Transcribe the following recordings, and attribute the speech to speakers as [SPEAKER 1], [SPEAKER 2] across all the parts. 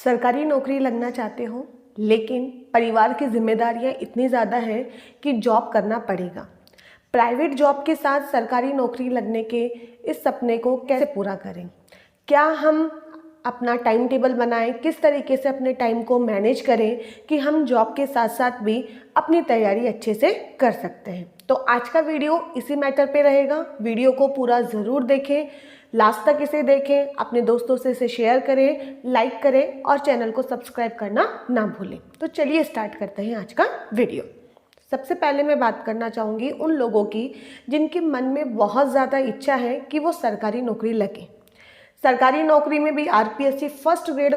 [SPEAKER 1] सरकारी नौकरी लगना चाहते हो लेकिन परिवार की जिम्मेदारियां इतनी ज़्यादा हैं कि जॉब करना पड़ेगा। प्राइवेट जॉब के साथ सरकारी नौकरी लगने के इस सपने को कैसे पूरा करें? क्या हम अपना टाइम टेबल बनाएं? किस तरीके से अपने टाइम को मैनेज करें कि हम जॉब के साथ साथ भी अपनी तैयारी अच्छे से कर सकते हैं? तो आज का वीडियो इसी मैटर पे रहेगा। वीडियो को पूरा ज़रूर देखें, लास्ट तक इसे देखें, अपने दोस्तों से इसे शेयर करें, लाइक करें और चैनल को सब्सक्राइब करना ना भूलें। तो चलिए स्टार्ट करते हैं आज का वीडियो। सबसे पहले मैं बात करना चाहूँगी उन लोगों की जिनके मन में बहुत ज़्यादा इच्छा है कि वो सरकारी नौकरी लगे। सरकारी नौकरी में भी आरपीएससी फर्स्ट ग्रेड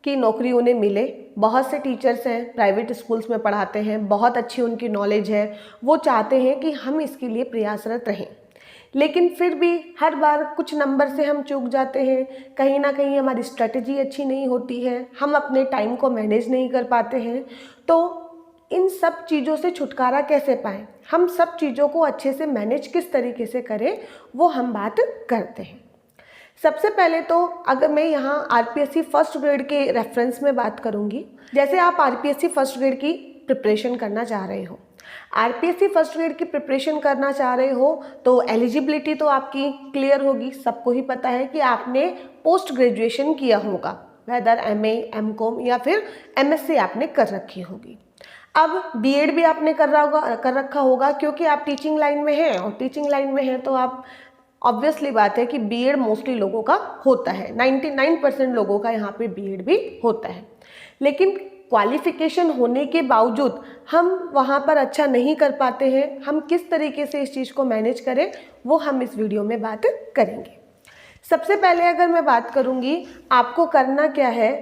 [SPEAKER 1] की नौकरी उन्हें मिले। बहुत से टीचर्स हैं, प्राइवेट स्कूल्स में पढ़ाते हैं, बहुत अच्छी उनकी नॉलेज है, वो चाहते हैं कि हम इसके लिए प्रयासरत रहें। लेकिन फिर भी हर बार कुछ नंबर से हम चूक जाते हैं, कहीं ना कहीं हमारी स्ट्रेटजी अच्छी नहीं होती है, हम अपने टाइम को मैनेज नहीं कर पाते हैं। तो इन सब चीज़ों से छुटकारा कैसे पाएँ, हम सब चीज़ों को अच्छे से मैनेज किस तरीके से करें, वो हम बात करते हैं। सबसे पहले तो अगर मैं यहाँ आरपीएससी फर्स्ट ग्रेड के रेफरेंस में बात करूँगी, जैसे आप आरपीएससी फर्स्ट ग्रेड की प्रिपरेशन करना चाह रहे हो, आरपीएससी फर्स्ट ग्रेड की प्रिपरेशन करना चाह रहे हो तो एलिजिबिलिटी तो आपकी क्लियर होगी। सबको ही पता है कि आपने पोस्ट ग्रेजुएशन किया होगा, वेदर एमए, एमकॉम या फिर एमएससी आपने कर रखी होगी। अब बीएड भी आपने कर रखा होगा क्योंकि आप टीचिंग लाइन में हैं, और टीचिंग लाइन में हैं तो आप ऑब्वियसली बात है कि बीएड मोस्टली लोगों का होता है, 99% लोगों का यहाँ पे बीएड भी होता है। लेकिन क्वालिफिकेशन होने के बावजूद हम वहाँ पर अच्छा नहीं कर पाते हैं। हम किस तरीके से इस चीज़ को मैनेज करें वो हम इस वीडियो में बात करेंगे। सबसे पहले अगर मैं बात करूँगी आपको करना क्या है,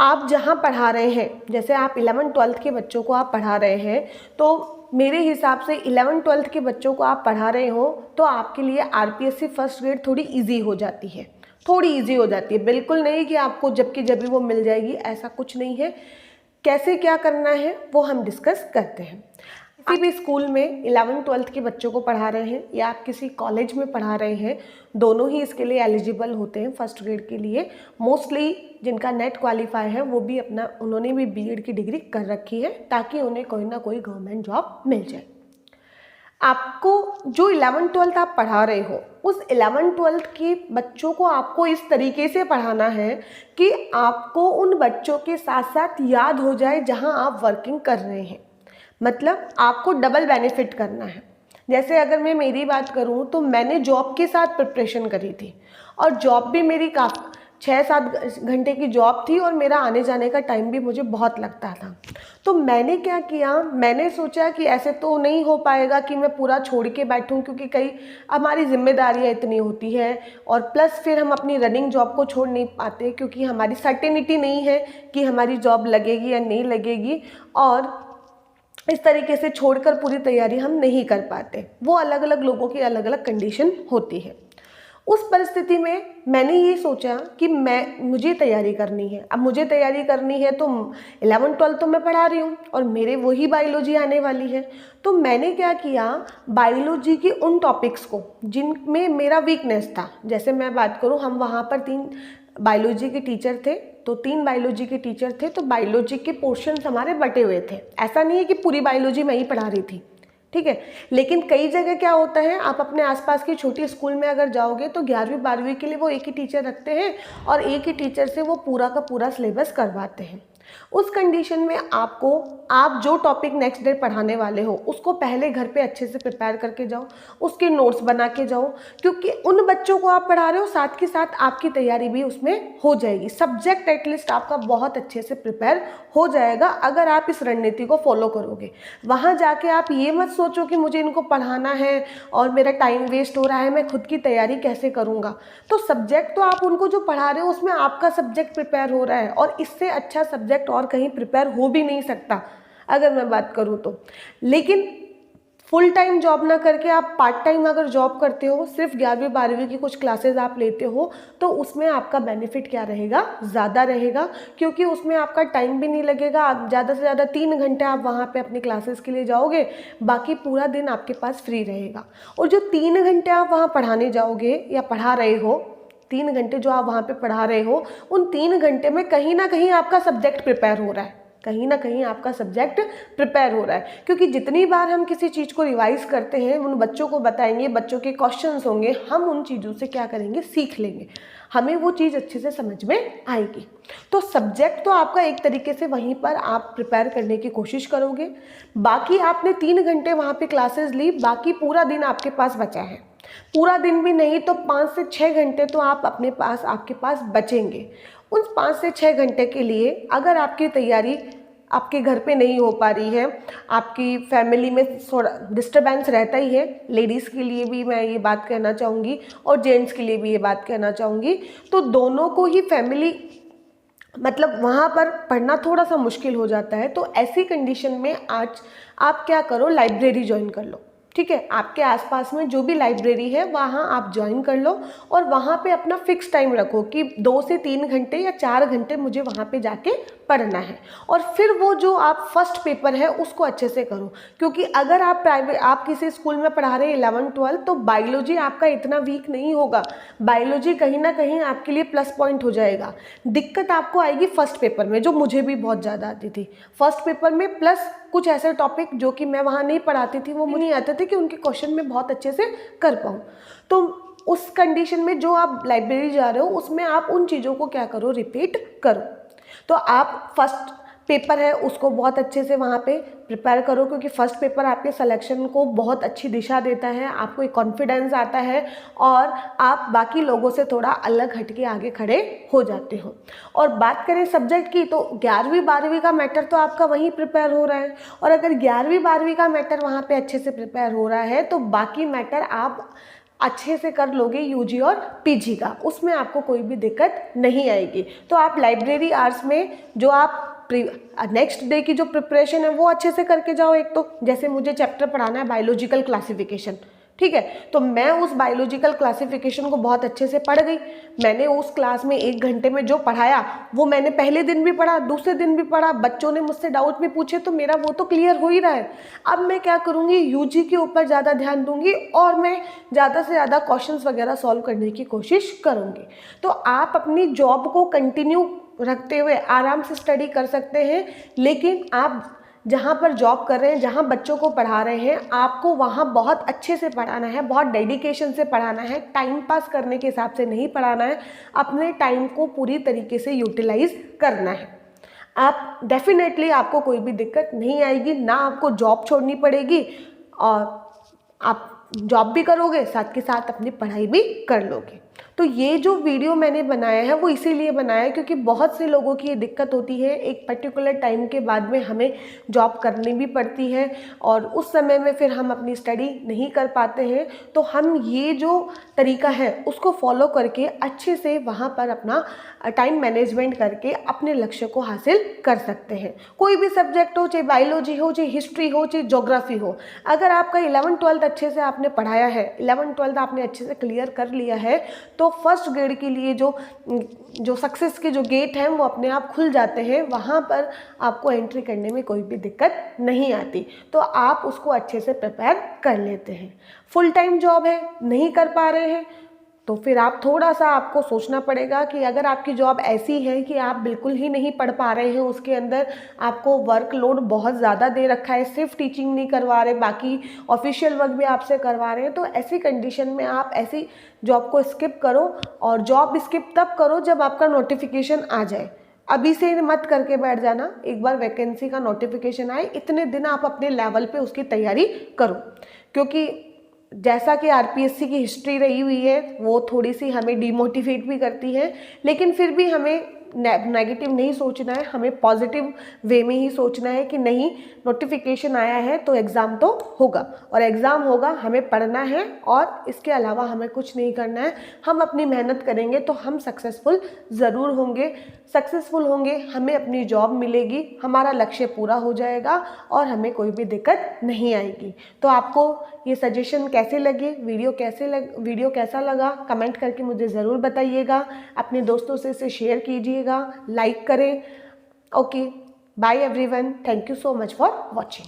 [SPEAKER 1] आप जहाँ पढ़ा रहे हैं, जैसे आप 11th-12th के बच्चों को आप पढ़ा रहे हैं, तो मेरे हिसाब से 11th-12th के बच्चों को आप पढ़ा रहे हो तो आपके लिए आरपीएससी फर्स्ट ग्रेड थोड़ी इजी हो जाती है, थोड़ी इजी हो जाती है। बिल्कुल नहीं कि आपको जबकि जब भी वो मिल जाएगी, ऐसा कुछ नहीं है। कैसे क्या करना है वो हम डिस्कस करते हैं। किसी भी स्कूल में 11th-12th के बच्चों को पढ़ा रहे हैं या आप किसी कॉलेज में पढ़ा रहे हैं, दोनों ही इसके लिए एलिजिबल होते हैं फर्स्ट ग्रेड के लिए। मोस्टली जिनका नेट क्वालिफाई है वो भी उन्होंने भी बीएड की डिग्री कर रखी है ताकि उन्हें कोई ना कोई गवर्नमेंट जॉब मिल जाए। आपको जो 11th-12th आप पढ़ा रहे हो, उस 11th-12th के बच्चों को आपको इस तरीके से पढ़ाना है कि आपको उन बच्चों के साथ साथ याद हो जाए जहां आप वर्किंग कर रहे हैं। मतलब आपको डबल बेनिफिट करना है। जैसे अगर मैं मेरी बात करूं तो मैंने जॉब के साथ प्रिपरेशन करी थी और जॉब भी मेरी 6-7 घंटे की जॉब थी और मेरा आने जाने का टाइम भी मुझे बहुत लगता था। तो मैंने क्या किया, मैंने सोचा कि ऐसे तो नहीं हो पाएगा कि मैं पूरा छोड़ के बैठूं, क्योंकि कई हमारी जिम्मेदारियां इतनी होती है और प्लस फिर हम अपनी रनिंग जॉब को छोड़ नहीं पाते क्योंकि हमारी सर्टेनिटी नहीं है कि हमारी जॉब लगेगी या नहीं लगेगी, और इस तरीके से छोड़कर पूरी तैयारी हम नहीं कर पाते। वो अलग अलग लोगों की अलग अलग कंडीशन होती है। उस परिस्थिति में मैंने ये सोचा कि मुझे तैयारी करनी है। अब मुझे तैयारी करनी है तो 11th-12th तो मैं पढ़ा रही हूँ और मेरे वही बायोलॉजी आने वाली है। तो मैंने क्या किया, बायोलॉजी के उन टॉपिक्स को जिनमें मेरा वीकनेस था, जैसे मैं बात करूँ, हम वहाँ पर 3 बायोलॉजी के टीचर थे, तो 3 बायोलॉजी के टीचर थे, तो बायोलॉजी के पोर्शंस हमारे बटे हुए थे। ऐसा नहीं है कि पूरी बायोलॉजी मैं ही पढ़ा रही थी, ठीक है। लेकिन कई जगह क्या होता है, आप अपने आसपास की छोटी स्कूल में अगर जाओगे तो 11वीं-12वीं के लिए वो एक ही टीचर रखते हैं और एक ही टीचर से वो पूरा का पूरा सिलेबस करवाते हैं। उस कंडीशन में आप जो टॉपिक नेक्स्ट डे पढ़ाने वाले हो उसको पहले घर पे अच्छे से प्रिपेयर करके जाओ, उसके नोट्स बना के जाओ, क्योंकि उन बच्चों को आप पढ़ा रहे हो, साथ के साथ आपकी तैयारी भी उसमें हो जाएगी। सब्जेक्ट एटलीस्ट आपका बहुत अच्छे से प्रिपेयर हो जाएगा अगर आप इस रणनीति को फॉलो करोगे। वहाँ जाके आप ये मत सोचो कि मुझे इनको पढ़ाना है और मेरा टाइम वेस्ट हो रहा है, मैं खुद की तैयारी कैसे करूँगा। तो सब्जेक्ट तो आप उनको जो पढ़ा रहे हो उसमें आपका सब्जेक्ट प्रिपेयर हो रहा है, और इससे अच्छा सब्जेक्ट और कहीं प्रिपेयर हो भी नहीं सकता अगर मैं बात करूं तो। लेकिन फुल टाइम जॉब ना करके आप पार्ट टाइम अगर जॉब करते हो, सिर्फ 11वीं-12वीं की कुछ क्लासेस आप लेते हो, तो उसमें आपका बेनिफिट क्या रहेगा, ज़्यादा रहेगा, क्योंकि उसमें आपका टाइम भी नहीं लगेगा। आप ज़्यादा से ज़्यादा 3 घंटे आप वहाँ पे अपनी क्लासेस के लिए जाओगे, बाकी पूरा दिन आपके पास फ्री रहेगा। और जो 3 घंटे आप वहाँ पढ़ाने जाओगे या पढ़ा रहे हो, 3 घंटे जो आप वहाँ पे पढ़ा रहे हो, उन 3 घंटे में कहीं ना कहीं आपका सब्जेक्ट प्रिपेयर हो रहा है, कहीं ना कहीं आपका सब्जेक्ट प्रिपेयर हो रहा है। क्योंकि जितनी बार हम किसी चीज़ को रिवाइज करते हैं, उन बच्चों को बताएंगे, बच्चों के क्वेश्चंस होंगे, हम उन चीज़ों से क्या करेंगे, सीख लेंगे, हमें वो चीज़ अच्छे से समझ में आएगी। तो सब्जेक्ट तो आपका एक तरीके से वहीं पर आप प्रिपेयर करने की कोशिश करोगे। बाकी आपने 3 घंटे वहाँ पे क्लासेस ली, बाकी पूरा दिन आपके पास बचा है, पूरा दिन भी नहीं तो 5 से 6 घंटे तो आपके पास बचेंगे। उन 5 से 6 घंटे के लिए अगर आपकी तैयारी आपके घर पे नहीं हो पा रही है, आपकी फैमिली में थोड़ा डिस्टर्बेंस रहता ही है, लेडीज़ के लिए भी मैं ये बात कहना चाहूँगी और जेंट्स के लिए भी ये बात कहना चाहूँगी, तो दोनों को ही फैमिली मतलब वहाँ पर पढ़ना थोड़ा सा मुश्किल हो जाता है। तो ऐसी कंडीशन में आज आप क्या करो, लाइब्रेरी ज्वाइन कर लो, ठीक है। आपके आसपास में जो भी लाइब्रेरी है वहाँ आप ज्वाइन कर लो और वहाँ पे अपना फिक्स टाइम रखो कि 2 से 3 घंटे या 4 घंटे मुझे वहाँ पे जाके पढ़ना है। और फिर वो जो आप फर्स्ट पेपर है उसको अच्छे से करो, क्योंकि अगर आप किसी स्कूल में पढ़ा रहे हैं 11-12 तो बायोलॉजी आपका इतना वीक नहीं होगा, बायोलॉजी कहीं ना कहीं आपके लिए प्लस पॉइंट हो जाएगा। दिक्कत आपको आएगी फर्स्ट पेपर में, जो मुझे भी बहुत ज़्यादा आती थी फर्स्ट पेपर में, प्लस कुछ ऐसे टॉपिक जो कि मैं वहाँ नहीं पढ़ाती थी, वो मुझे नहीं आते थे कि उनके क्वेश्चन में बहुत अच्छे से कर पाऊँ। तो उस कंडीशन में जो आप लाइब्रेरी जा रहे हो उसमें आप उन चीज़ों को क्या करो, रिपीट करो। तो आप फर्स्ट पेपर है उसको बहुत अच्छे से वहाँ पे प्रिपेयर करो, क्योंकि फर्स्ट पेपर आपके सिलेक्शन को बहुत अच्छी दिशा देता है, आपको एक कॉन्फिडेंस आता है और आप बाकी लोगों से थोड़ा अलग हट के आगे खड़े हो जाते हो। और बात करें सब्जेक्ट की, तो 11वीं 12वीं का मैटर तो आपका वहीं प्रिपेयर हो रहा है, और अगर 11वीं 12वीं का मैटर वहाँ पे अच्छे से प्रिपेयर हो रहा है तो बाकी मैटर आप अच्छे से कर लोगे यूजी और पीजी का, उसमें आपको कोई भी दिक्कत नहीं आएगी। तो आप लाइब्रेरी आवर्स में जो आप नेक्स्ट डे की जो प्रिपरेशन है वो अच्छे से करके जाओ। एक तो जैसे मुझे चैप्टर पढ़ाना है बायोलॉजिकल क्लासिफिकेशन, ठीक है, तो मैं उस बायोलॉजिकल क्लासिफिकेशन को बहुत अच्छे से पढ़ गई। मैंने उस क्लास में 1 घंटे में जो पढ़ाया वो मैंने पहले दिन भी पढ़ा, दूसरे दिन भी पढ़ा, बच्चों ने मुझसे डाउट भी पूछे तो मेरा वो तो क्लियर हो ही रहा है। अब मैं क्या करूँगी, यूजी के ऊपर ज़्यादा ध्यान दूंगी और मैं ज़्यादा से ज़्यादा क्वेश्चंस वगैरह सॉल्व करने की कोशिश करूँगी। तो आप अपनी जॉब को कंटिन्यू रखते हुए आराम से स्टडी कर सकते हैं, लेकिन आप जहाँ पर जॉब कर रहे हैं, जहाँ बच्चों को पढ़ा रहे हैं, आपको वहाँ बहुत अच्छे से पढ़ाना है, बहुत डेडिकेशन से पढ़ाना है, टाइम पास करने के हिसाब से नहीं पढ़ाना है, अपने टाइम को पूरी तरीके से यूटिलाइज करना है। आप डेफिनेटली आपको कोई भी दिक्कत नहीं आएगी, ना आपको जॉब छोड़नी पड़ेगी और आप जॉब भी करोगे, साथ के साथ अपनी पढ़ाई भी कर लोगे। तो ये जो वीडियो मैंने बनाया है वो इसीलिए बनाया है क्योंकि बहुत से लोगों की ये दिक्कत होती है, एक पर्टिकुलर टाइम के बाद में हमें जॉब करनी भी पड़ती है और उस समय में फिर हम अपनी स्टडी नहीं कर पाते हैं। तो हम ये जो तरीका है उसको फॉलो करके अच्छे से वहाँ पर अपना टाइम मैनेजमेंट करके अपने लक्ष्य को हासिल कर सकते हैं। कोई भी सब्जेक्ट हो, चाहे बायोलॉजी हो, चाहे हिस्ट्री हो, चाहे ज्योग्राफी हो, अगर आपका 11-12 अच्छे से आपने पढ़ाया है, 11-12 आपने अच्छे से क्लियर कर लिया है, तो फर्स्ट ग्रेड के लिए जो सक्सेस के जो गेट हैं वो अपने आप खुल जाते हैं। वहाँ पर आपको एंट्री करने में कोई भी दिक्कत नहीं आती, तो आप उसको अच्छे से प्रिपेयर कर लेते हैं। फुल टाइम जॉब है, नहीं कर पा रहे हैं, तो फिर आप थोड़ा सा आपको सोचना पड़ेगा कि अगर आपकी जॉब ऐसी है कि आप बिल्कुल ही नहीं पढ़ पा रहे हैं, उसके अंदर आपको वर्कलोड बहुत ज़्यादा दे रखा है, सिर्फ टीचिंग नहीं करवा रहे, बाकी ऑफिशियल वर्क भी आपसे करवा रहे हैं, तो ऐसी कंडीशन में आप ऐसी जॉब को स्किप करो। और जॉब स्किप तब करो जब आपका नोटिफिकेशन आ जाए, अभी से मत करके बैठ जाना। एक बार वैकेंसी का नोटिफिकेशन आए, इतने दिन आप अपने लेवल पे उसकी तैयारी करो, क्योंकि जैसा कि आरपीएससी की हिस्ट्री रही हुई है वो थोड़ी सी हमें डिमोटिवेट भी करती है, लेकिन फिर भी हमें नेगेटिव नहीं सोचना है, हमें पॉजिटिव वे में ही सोचना है कि नहीं, नोटिफिकेशन आया है तो एग्ज़ाम तो होगा, और एग्ज़ाम होगा, हमें पढ़ना है और इसके अलावा हमें कुछ नहीं करना है। हम अपनी मेहनत करेंगे तो हम सक्सेसफुल ज़रूर होंगे, हमें अपनी जॉब मिलेगी, हमारा लक्ष्य पूरा हो जाएगा और हमें कोई भी दिक्कत नहीं आएगी। तो आपको ये सजेशन कैसे लगे, वीडियो कैसा लगा, कमेंट करके मुझे ज़रूर बताइएगा। अपने दोस्तों से इसे शेयर कीजिएगा, लाइक करें। Okay, bye everyone, thank you so much for watching.